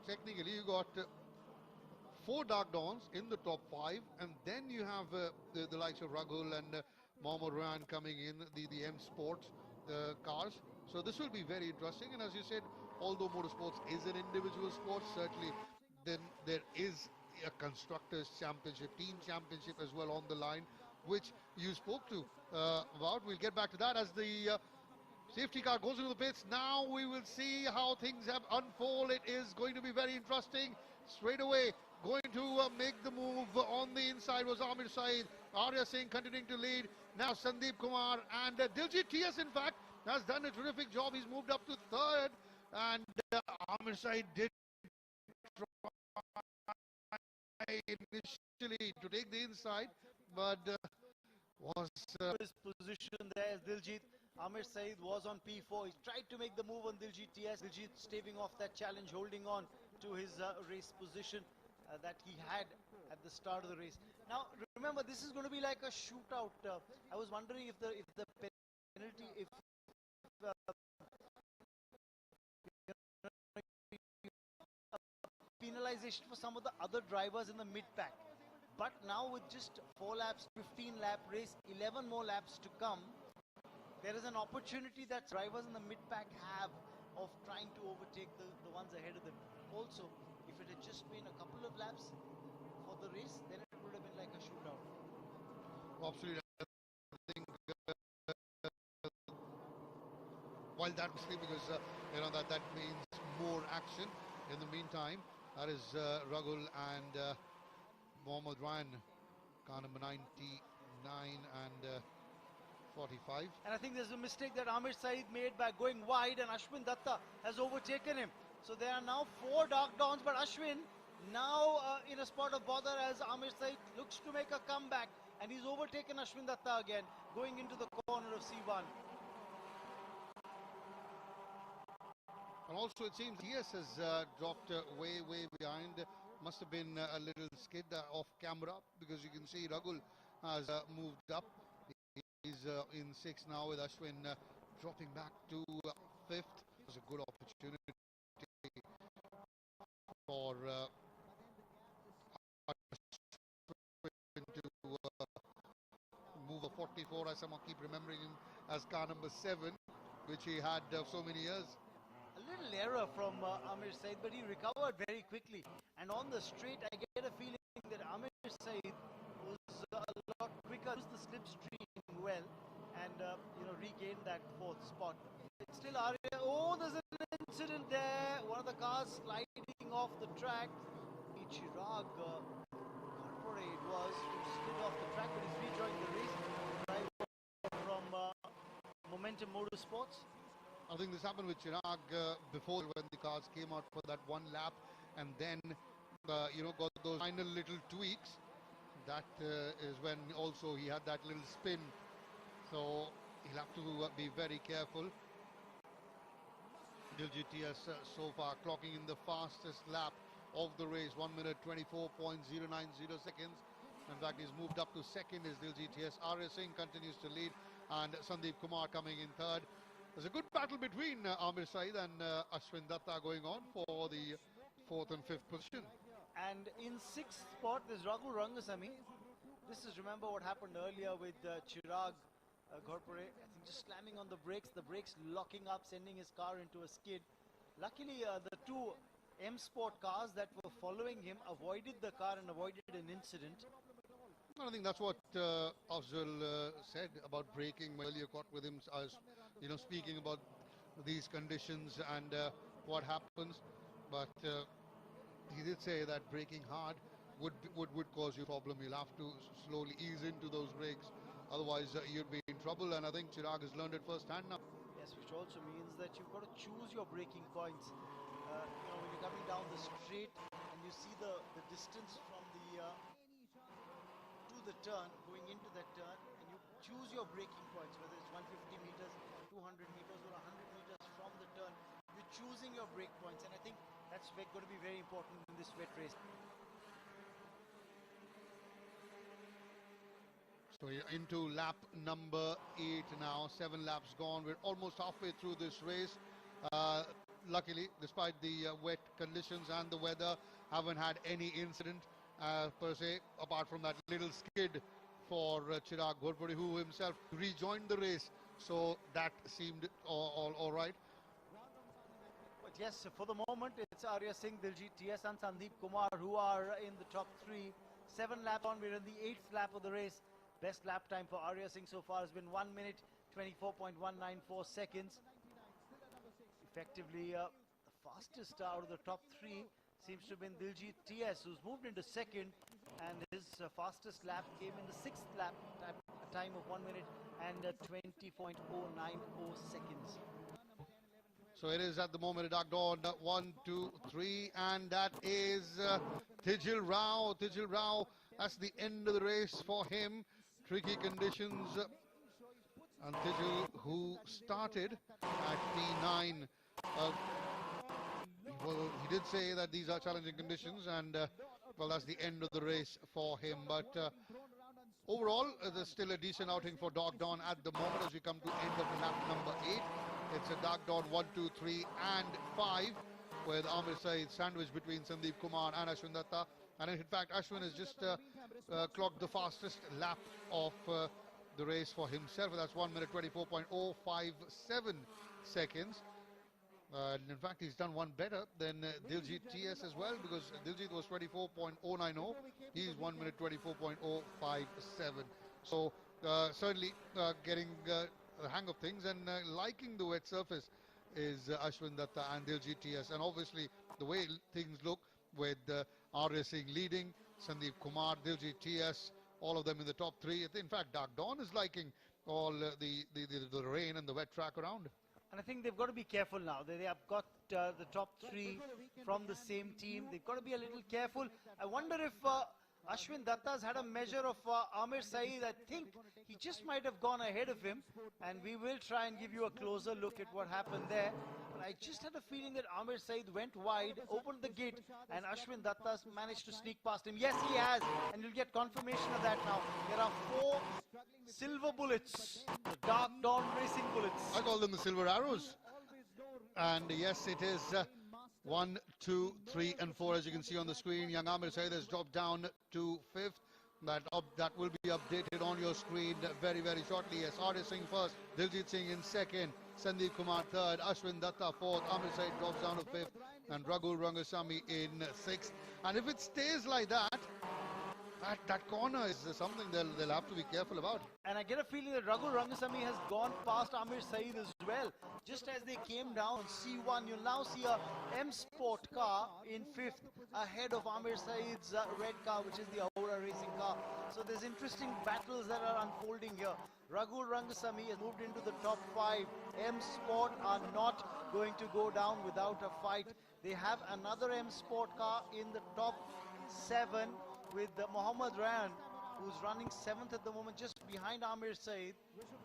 technically you got 4 Dark Dawns in the top 5, and then you have the likes of Raghul and Mohammad Ryan coming in, the M Sports cars. So this will be very interesting. And as you said, although motorsports is an individual sport, certainly then there is a constructors championship, team championship as well on the line, which you spoke to about. We'll get back to that as the safety car goes into the pits. Now we will see how things have unfold. It is going to be very interesting. Straight away, going to make the move on the inside was Amir Saeed. Arya Singh continuing to lead. Now Sandeep Kumar and Diljit TS, in fact, has done a terrific job. He's moved up to 3rd, and Amir Saeed did try initially to take the inside, but was his position there as Diljit. Amir Saeed was on P4. He tried to make the move on Diljit TS. Diljit staving off that challenge, holding on to his race position that he had at the start of the race. Now, remember, this is going to be like a shootout. I was wondering if the penalty, if penalization for some of the other drivers in the mid-pack. But now with just 4 laps, 15-lap race, 11 more laps to come, there is an opportunity that drivers in the mid-pack have of trying to overtake the ones ahead of them. Also, if it had just been a couple of laps for the race, then it would have been like a shootout. Absolutely. I think while that was because that means more action. In the meantime, that is Raghul and Mohammad Ryan, car number 99 and 45. And I think there's a mistake that Amir Saeed made by going wide, and Ashwin Datta has overtaken him. So there are now 4 Dark Dawns, but Ashwin now in a spot of bother as Amir Saeed looks to make a comeback, and he's overtaken Ashwin Datta again, going into the corner of C1. And also it seems TS has dropped way behind. Must have been a little skid off camera, because you can see Raghul has moved up. He's in 6th now, with Ashwin dropping back to 5th. It was a good opportunity for Ashwin to move a 44. I somehow keep remembering him as car number 7, which he had so many years. A little error from Amir Saeed, but he recovered very quickly. And on the straight, I get a feeling that Amir Saeed was a lot quicker, used the slipstream well, and regained that 4th spot. It's still Arya. Oh, there's an incident there. One of the cars sliding off the track. Chirag Coimbatore it was, who slid off the track, but he's rejoined the race. From Momentum Motorsports. I think this happened with Chirag before, when the cars came out for that 1 lap, and then got those final little tweaks. That is when also he had that little spin. So he'll have to be very careful. Diljit TS so far clocking in the fastest lap of the race, 1 minute 24.090 seconds. In fact, he's moved up to 2nd is Diljit TS. Arya Singh continues to lead, and Sandeep Kumar coming in 3rd. There's a good battle between Amir Saeed and Ashwin Datta going on for the 4th and 5th position. And in 6th spot, there's Raghul Rangasamy. This is, remember what happened earlier with Chirag Coimbatore. I think just slamming on the brakes locking up, sending his car into a skid. Luckily, the 2 M Sport cars that were following him avoided the car and avoided an incident. I think that's what Afzal said about braking. Earlier caught with him, speaking about these conditions and what happens. But he did say that braking hard would cause you a problem. You'll have to slowly ease into those brakes, otherwise you'd be in trouble. And I think Chirag has learned it firsthand now. Yes, which also means that you've got to choose your braking points. When you're coming down the straight and you see the distance from the to the turn, going into that turn, and you choose your braking points, whether it's 150 meters, 200 meters, or 100 meters from the turn. You're choosing your brake points, and I think that's going to be very important in this wet race. So we're into lap number 8 now. 7 laps gone. We're almost halfway through this race. luckily, despite the wet conditions and the weather, haven't had any incident per se, apart from that little skid for Chirag Ghorpade, who himself rejoined the race. So that seemed all right. But yes, for the moment, it's Arya Singh, Diljit TS and Sandeep Kumar who are in the top three. 7 laps on, we're in the 8th lap of the race. Best lap time for Arya Singh so far has been 1 minute, 24.194 seconds. Effectively, the fastest out of the top three seems to have been Diljit TS, who's moved into second, and his fastest lap came in the 6th lap, a time of 1 minute and 20.090 seconds. So it is at the moment a dark dawn, 1, 2, 3, and that is Tijil Rao. Tijil Rao, that's the end of the race for him. Tricky conditions. And Tijil, who started at P9, well, he did say that these are challenging conditions, and well, that's the end of the race for him. But overall, there's still a decent outing for Dark Dawn at the moment as we come to end of lap number 8. It's a Dark Dawn 1, 2, 3, and 5, with Amir Saeed sandwiched between Sandeep Kumar and Ashwin Datta. And in fact, Ashwin has just clocked the fastest lap of the race for himself. That's 1 minute 24.057 seconds. And in fact, he's done one better than Diljit TS as well, because Diljit was 24.090. He's 1 minute 24.057. So certainly getting the hang of things and liking the wet surface is Ashwin Datta and Diljit TS. And obviously, the way things look with Arya Singh leading, Sandeep Kumar, Diljit TS, all of them in the top three. In fact, Dark Dawn is liking all the rain and the wet track around. And I think they've got to be careful now. They have got the top three from the same team. They've got to be a little careful. I wonder if Ashwin Datta's had a measure of Amir Saeed. I think he just might have gone ahead of him. And we will try and give you a closer look at what happened there. But I just had a feeling that Amir Saeed went wide, opened the gate, and Ashwin Datta's managed to sneak past him. Yes, he has. And you'll get confirmation of that now. There are 4 silver bullets, the Dark Dawn racing bullets. I call them the silver arrows. And yes, it is 1, 2, 3, and 4, as you can see on the screen. Young Amir Saeed has dropped down to 5th. That will be updated on your screen very, very shortly. Yes, Arya Singh first, Diljit Singh in second, Sandeep Kumar third, Ashwin Datta fourth, Amir Saeed drops down to 5th, and Raghu Rangasamy in 6th. And if it stays like that, that corner is something they'll have to be careful about. And I get a feeling that Raghu Rangasamy has gone past Amir Saeed as well. Just as they came down on C1, you'll now see a M Sport car in 5th ahead of Amir Saeed's red car, which is the Ahura racing car. So there's interesting battles that are unfolding here. Raghu Rangasamy has moved into the top 5. M Sport are not going to go down without a fight. They have another M Sport car in the top 7 with Mohammad Ryan, who's running 7th at the moment, just behind Amir Saeed.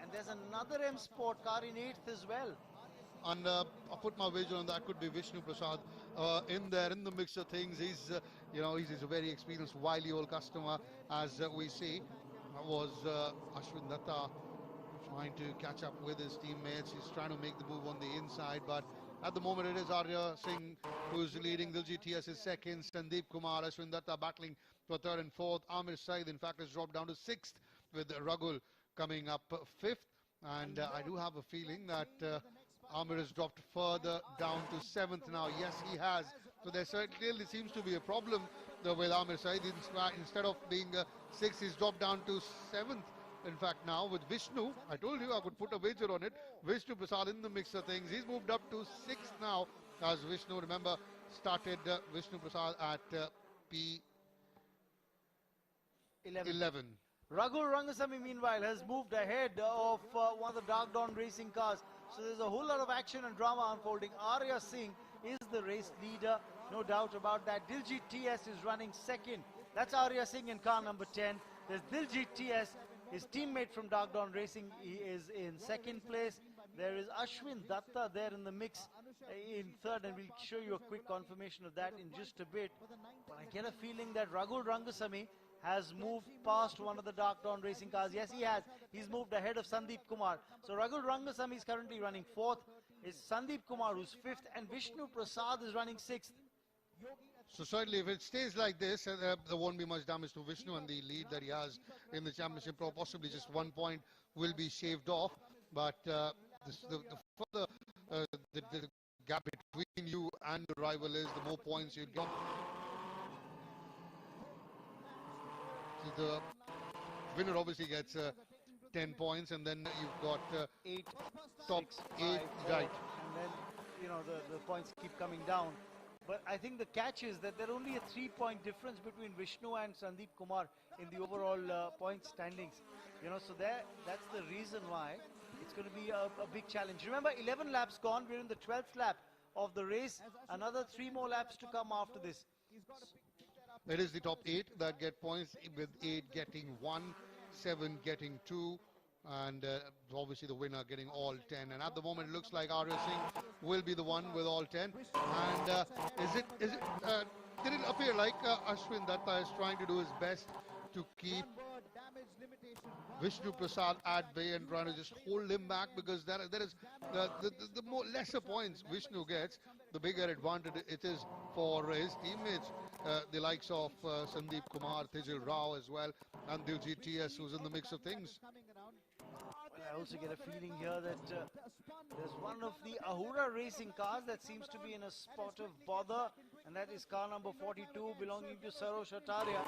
And there's another M Sport car in 8th as well. And I'll put my wager on that could be Vishnu Prasad in there, in the mix of things. He's a very experienced, wily old customer, as we see. That was Ashwin Datta trying to catch up with his teammates. He's trying to make the move on the inside, but at the moment it is Arya Singh who's leading. Diljit TS is second, Sandeep Kumar, Ashwin Datta battling for 3rd and 4th. Amir Saeed, in fact, has dropped down to 6th, with Raghu coming up 5th. And I do have a feeling that Amir has dropped further down to 7th now. Yes, he has. So there certainly seems to be a problem with Amir Saeed. Instead of being 6th, he's dropped down to 7th. In fact, now with Vishnu, I told you I could put a wager on it. Vishnu Prasad in the mix of things. He's moved up to 6th now, as Vishnu, remember, started Vishnu Prasad at P11. Raghu Rangasamy, meanwhile, has moved ahead of one of the Dark Dawn racing cars. So there's a whole lot of action and drama unfolding. Arya Singh is the race leader, no doubt about that. Diljit TS is running 2nd. That's Arya Singh in car number 10. There's Diljit TS, his teammate from Dark Dawn Racing. He is in 2nd place. There is Ashwin Datta there in the mix in 3rd, and we'll show you a quick confirmation of that in just a bit. But I get a feeling that Raghu Rangasamy has moved past one of the Dark Dawn Racing cars. Yes, he has. He's moved ahead of Sandeep Kumar. So Raghu Rangasamy is currently running 4th. is Sandeep Kumar, who's 5th, and Vishnu Prasad is running 6th. So certainly if it stays like this, there won't be much damage to Vishnu, and the lead that he has in the championship, possibly just 1 point will be shaved off. But the further the gap between you and the rival is, the more points you get. So the winner obviously gets 10 points, and then you've got 8, top 6, 8, 5, 4, right. and then, you know, the points keep coming down. But I think the catch is that there's only a 3-point difference between Vishnu and Sandeep Kumar in the overall point standings. You know, so that's the reason why it's going to be a big challenge. Remember, 11 laps gone. We're in the 12th lap of the race. Another 3 more laps to come after this. It is the top 8 that get points, with 8 getting 1, 7 getting 2, and obviously the winner getting all 10. And at the moment, it looks like Arya Singh will be the one with all 10. And did it appear like Ashwin Datta is trying to do his best to keep Vishnu Prasad at bay and trying to just hold him back, because there is the more lesser points Vishnu gets, the bigger advantage it is for his teammates, the likes of Sandeep Kumar, Tejal Rao as well, and Jktyre, who's in the mix of things. Well, I also get a feeling here that there's one of the Ahura racing cars that seems to be in a spot of bother, and that is car number 42 belonging to Sarosh Ataria.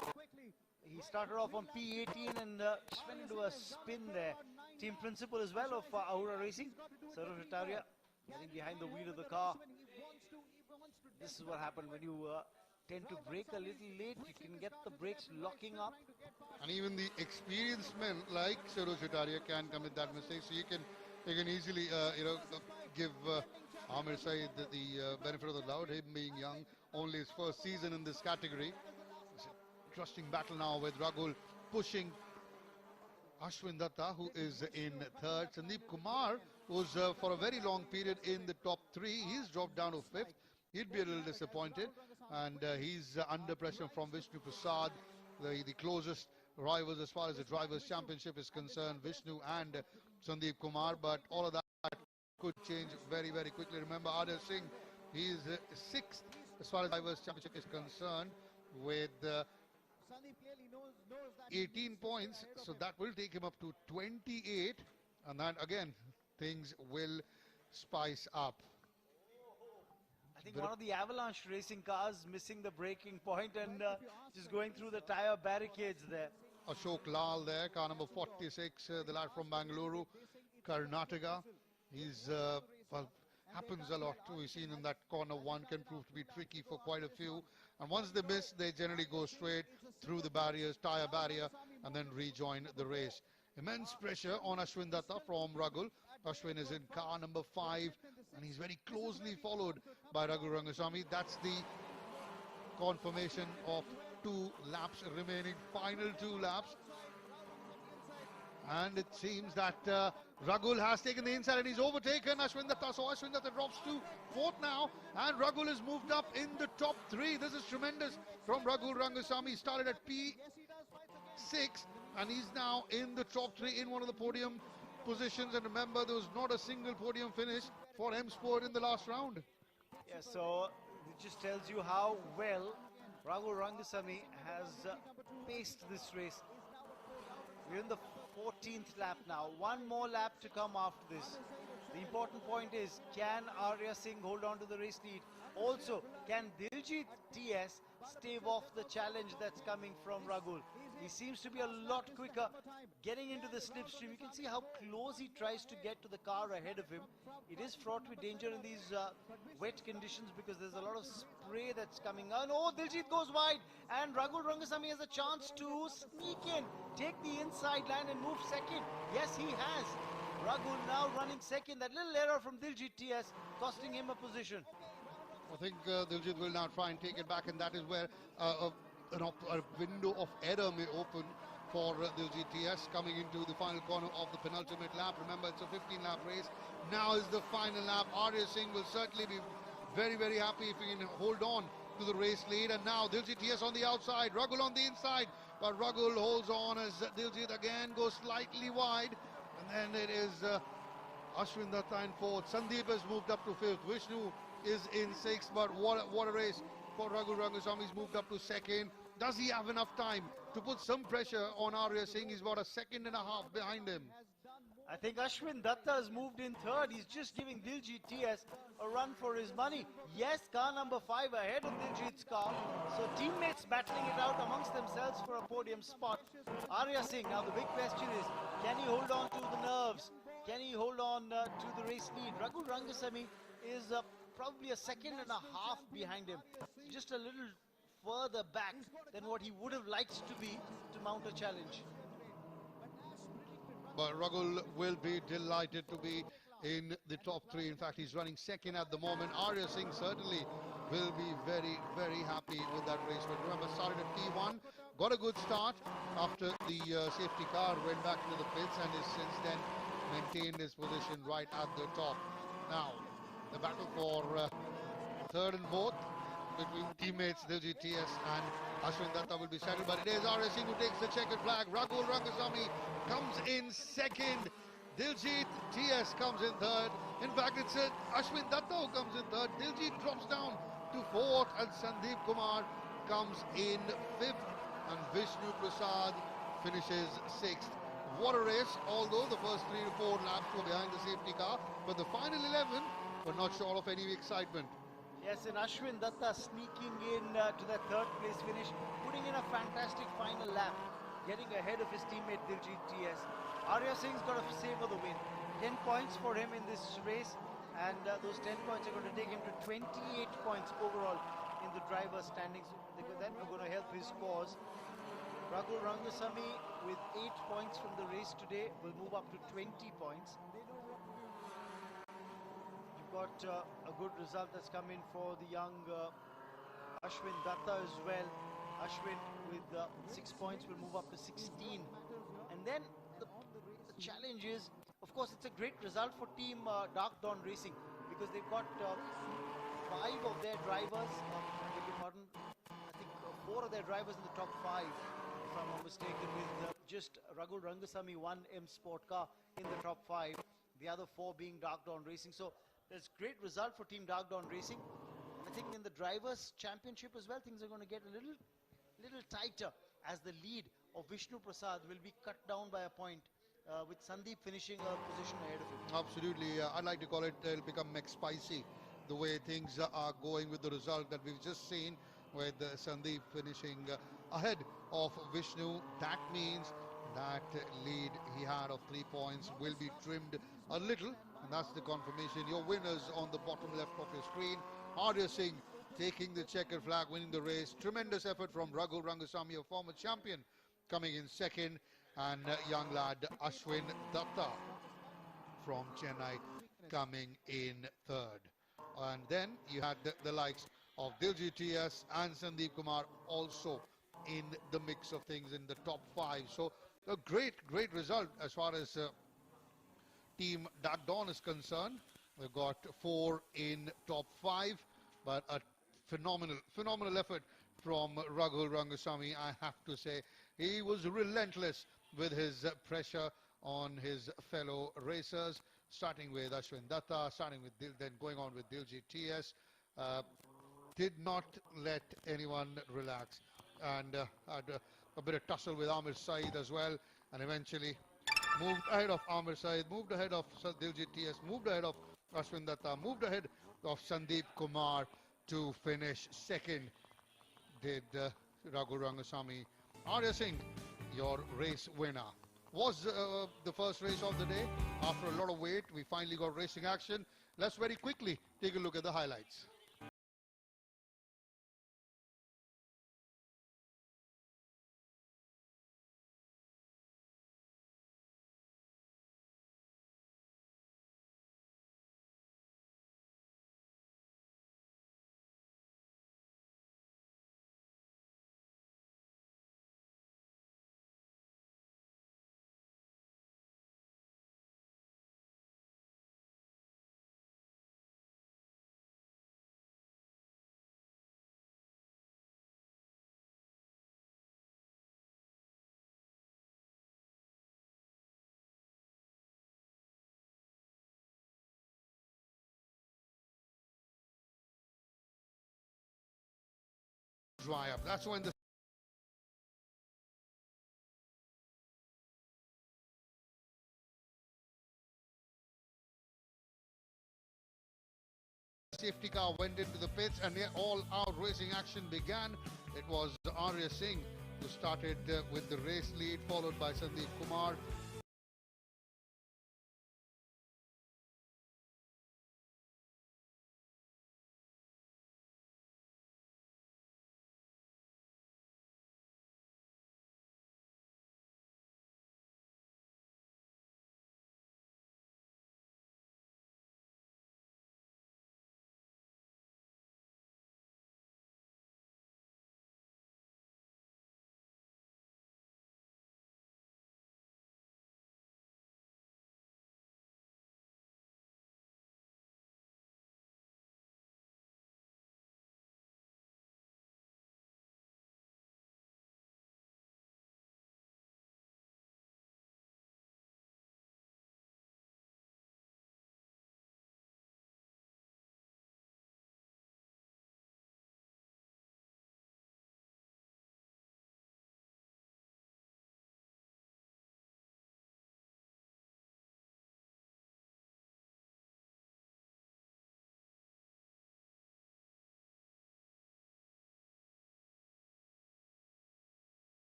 He started off on P18 and just went into a spin there. Team principal as well of Ahura Racing, Sarosh Ataria, getting behind the wheel of the car. This is what happened when you tend to brake a little late. You can get the brakes locking up. And even the experienced men like Sarosh Ataria can commit that mistake. So you can easily give Amir Saeed the benefit of the doubt, him being young, only his first season in this category. It's an interesting battle now with Ragul pushing Ashwin Datta, who is in 3rd. Sandeep Kumar was for a very long period in the top 3. He's dropped down to 5th. He'd be a little disappointed, and he's under pressure from Vishnu Prasad, the closest rivals as far as the Drivers' Championship is concerned, Vishnu and Sandeep Kumar. But all of that could change very, very quickly. Remember, Arya Singh, he is 6th as far as Drivers' Championship is concerned, with 18 points. So that will take him up to 28, and then again things will spice up. I think one of the Avalanche racing cars missing the braking point and just going through the tire barricades there. Ashok Lal there, car number 46, the lad from Bangalore, Karnataka. He's, well, happens a lot too. We've seen in that corner 1 can prove to be tricky for quite a few. And once they miss, they generally go straight through the barriers, tire barrier, and then rejoin the race. Immense pressure on Ashwin Datta from Ragul. Ashwin is in car number 5, and he's very closely followed by Raghu Rangaswamy. That's the confirmation of 2 laps remaining, final 2 laps. And it seems that Ragul has taken the inside and he's overtaken Ashwin Datta. So Ashwin Datta drops to 4th now, and Ragul is moved up in the top 3. This is tremendous from Raghu Rangaswamy. He started at P6 and he's now in the top 3 in one of the podium positions. And remember, there was not a single podium finish for M Sport in the last round. Yeah, so it just tells you how well Raghu Rangaswamy has paced this race. We're in the 14th lap now. 1 more lap to come after this. The important point is, can Arya Singh hold on to the race lead? Also, can Diljit TS stave off the challenge that's coming from Ragul? He seems to be a lot quicker getting into the slipstream. You can see how close he tries to get to the car ahead of him. It is fraught with danger in these wet conditions because there's a lot of spray that's coming on. Oh, Diljit goes wide, and Raghu Rangaswamy has a chance to sneak in, take the inside line and move 2nd. Yes, he has. Raghu now running 2nd. That little error from Diljit TS costing him a position. I think Diljit will now try and take it back, and that is where a window of error may open for Diljit TS coming into the final corner of the penultimate lap. Remember, it's a 15-lap race. Now is the final lap. Arya Singh will certainly be very, very happy if he can hold on to the race lead. And now Diljit TS on the outside, Ragul on the inside. But Ragul holds on as Diljit again goes slightly wide. And then it is Ashwin Datta in fourth. Sandeep has moved up to fifth. Vishnu is in sixth. But what a race for Raghu Rangasamy. He's moved up to second. Does he have enough time to put some pressure on Arya Singh? He's about a second and a half behind him. I think Ashwin Datta has moved in third. He's just giving Diljit TS a run for his money. Yes, car number 5 ahead of Diljit's car. So teammates battling it out amongst themselves for a podium spot. Arya Singh, now the big question is, can he hold on to the nerves? Can he hold on to the race lead? Raghu Rangasamy is probably a second and a half behind him. Just a little further back than what he would have liked to be to mount a challenge. But Ragul will be delighted to be in the top 3. In fact, he's running second at the moment. Arya Singh certainly will be very, very happy with that race. But remember, started at P1, got a good start after the safety car went back into the pits and has since then maintained his position right at the top. Now, the battle for third and fourth between teammates Diljit TS and Ashwin Datta will be settled, but it is Arya Singh who takes the checkered flag. Raghu Rangasamy comes in second. Diljit TS comes in third. In fact, it's Ashwin Datta who comes in third. Diljit drops down to fourth, and Sandeep Kumar comes in fifth, and Vishnu Prasad finishes sixth. What a race, although the first 3 to 4 laps were behind the safety car, but the final 11 were not short of any excitement. Yes, and Ashwin Datta sneaking in to that third place finish, putting in a fantastic final lap, getting ahead of his teammate Diljit TS. Arya Singh's got to savor the win. 10 points for him in this race, and those 10 points are going to take him to 28 points overall in the driver's standings. That are going to help his cause. Raghu Rangasamy with 8 points from the race today will move up to 20 points. You've got a good result that's come in for the young Ashwin Datta as well. Ashwin with 6 points will move up to 16. And then the challenge is, of course, it's a great result for team Dark Dawn Racing, because they've got 5 of their drivers, I beg your pardon, I think 4 of their drivers in the top 5, if I'm not mistaken, with just Raghu Rangasamy 1 M Sport car in the top 5, the other 4 being Dark Dawn Racing. So there's great result for team Dark Dawn Racing. And I think in the drivers championship as well, things are going to get a little tighter, as the lead of Vishnu Prasad will be cut down by a point, with Sandeep finishing a position ahead of him. Absolutely. I'd like to call it, it'll become McSpicy, the way things are going with the result that we've just seen, with Sandeep finishing ahead of Vishnu. That means that lead he had of 3 points will be trimmed a little, and that's the confirmation. Your winners on the bottom left of your screen. Arya Singh taking the checkered flag, winning the race. Tremendous effort from Raghu Rangasamy, a former champion, coming in second, and young lad Ashwin Datta from Chennai coming in third. And then you had the likes of Diljit TS and Sandeep Kumar also in the mix of things in the top 5. So a great result as far as team Dark Dawn is concerned. We've got 4 in top 5, but a phenomenal effort from Raghu Rangasamy, I have to say. He was relentless with his pressure on his fellow racers, starting with Ashwin Datta, then going on with Diljit TS. Did not let anyone relax, and had a bit of tussle with Amir Saeed as well, and eventually moved ahead of Amir Saeed, moved ahead of Diljit TS, moved ahead of Ashwin Datta, moved ahead of Sandeep Kumar to finish second. Did Raghu Rangasamy. Arya Singh, your race winner. Was the first race of the day. After a lot of wait, we finally got racing action. Let's very quickly take a look at the highlights. dry up. That's when the safety car went into the pits and all-out racing action began. It was Arya Singh who started with the race lead, followed by Sandeep Kumar.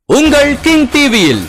உங்கள் king டிவியில்